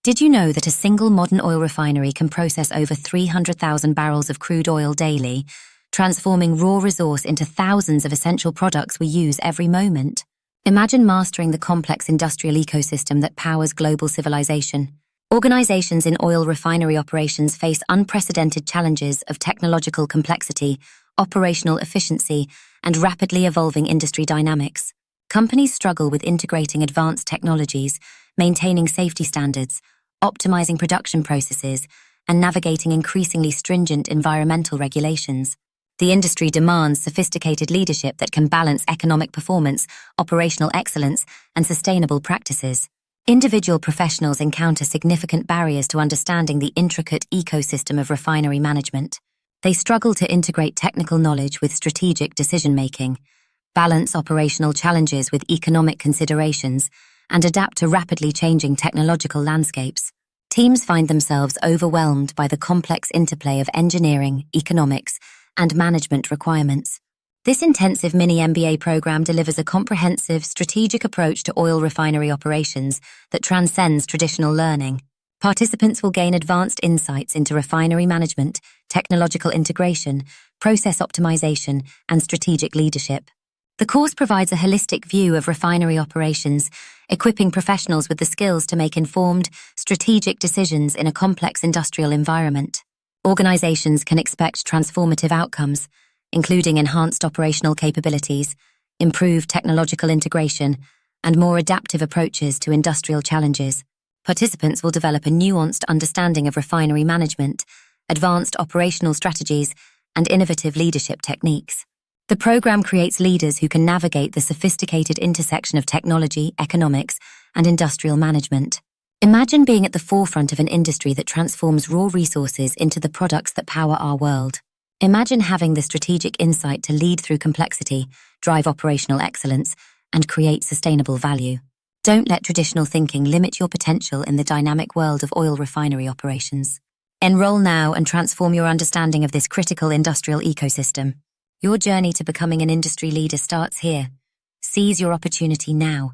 Did you know that a single modern oil refinery can process over 300,000 barrels of crude oil daily, transforming raw resource into thousands of essential products we use every moment? Imagine mastering the complex industrial ecosystem that powers global civilization. Organizations in oil refinery operations face unprecedented challenges of technological complexity, operational efficiency, and rapidly evolving industry dynamics. Companies struggle with integrating advanced technologies, maintaining safety standards, optimizing production processes, and navigating increasingly stringent environmental regulations. The industry demands sophisticated leadership that can balance economic performance, operational excellence, and sustainable practices. Individual professionals encounter significant barriers to understanding the intricate ecosystem of refinery management. They struggle to integrate technical knowledge with strategic decision-making, balance operational challenges with economic considerations, and adapt to rapidly changing technological landscapes. Teams find themselves overwhelmed by the complex interplay of engineering, economics, and management requirements. This intensive Mini MBA program delivers a comprehensive, strategic approach to oil refinery operations that transcends traditional learning. Participants will gain advanced insights into refinery management, technological integration, process optimization, and strategic leadership. The course provides a holistic view of refinery operations, equipping professionals with the skills to make informed, strategic decisions in a complex industrial environment. Organizations can expect transformative outcomes, including enhanced operational capabilities, improved technological integration, and more adaptive approaches to industrial challenges. Participants will develop a nuanced understanding of refinery management, advanced operational strategies, and innovative leadership techniques. The program creates leaders who can navigate the sophisticated intersection of technology, economics, and industrial management. Imagine being at the forefront of an industry that transforms raw resources into the products that power our world. Imagine having the strategic insight to lead through complexity, drive operational excellence, and create sustainable value. Don't let traditional thinking limit your potential in the dynamic world of oil refinery operations. Enroll now and transform your understanding of this critical industrial ecosystem. Your journey to becoming an industry leader starts here. Seize your opportunity now.